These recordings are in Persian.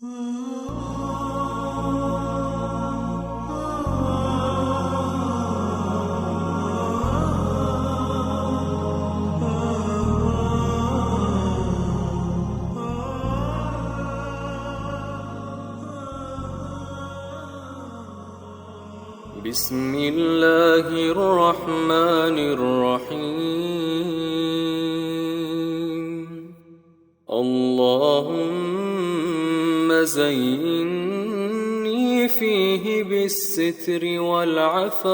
بسم الله الرحمن الرحيم اللهم زينني فيه بالستر والعفاف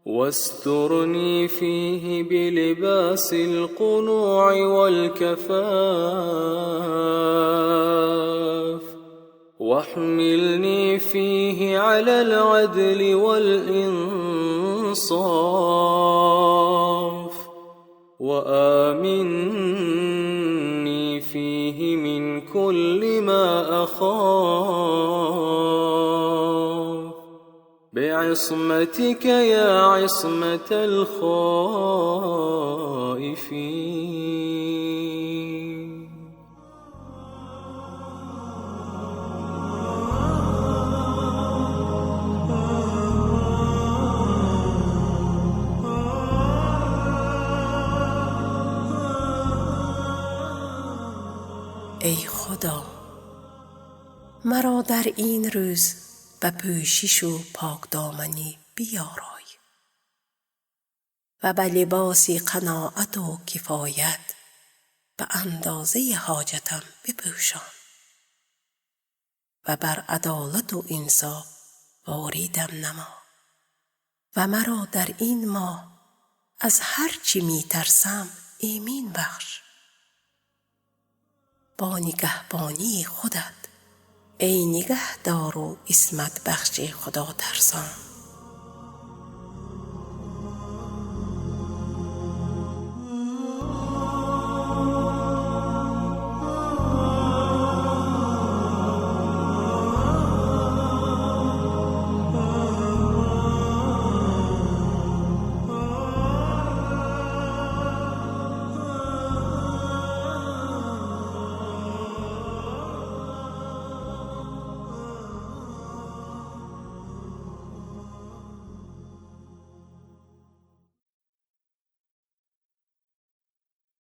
واسترني فيه بلباس القنوع والكفاف واحملني فيه على العدل والإنصاف وآمني فيه من كل ما أخاف بعصمتك يا عصمة الخائفين. ای خدا، مرا در این روز به پوشش و پاکدامنی بیارای و به لباسی قناعت و کفایت به اندازه حاجتم بپوشان و بر عدالت و انصاف واریدم نما و مرا در این ماه از هر چی می ترسم ایمن بخش. با نگهبانی خودت ای نگهدار و عصمت بخش خدا ترسان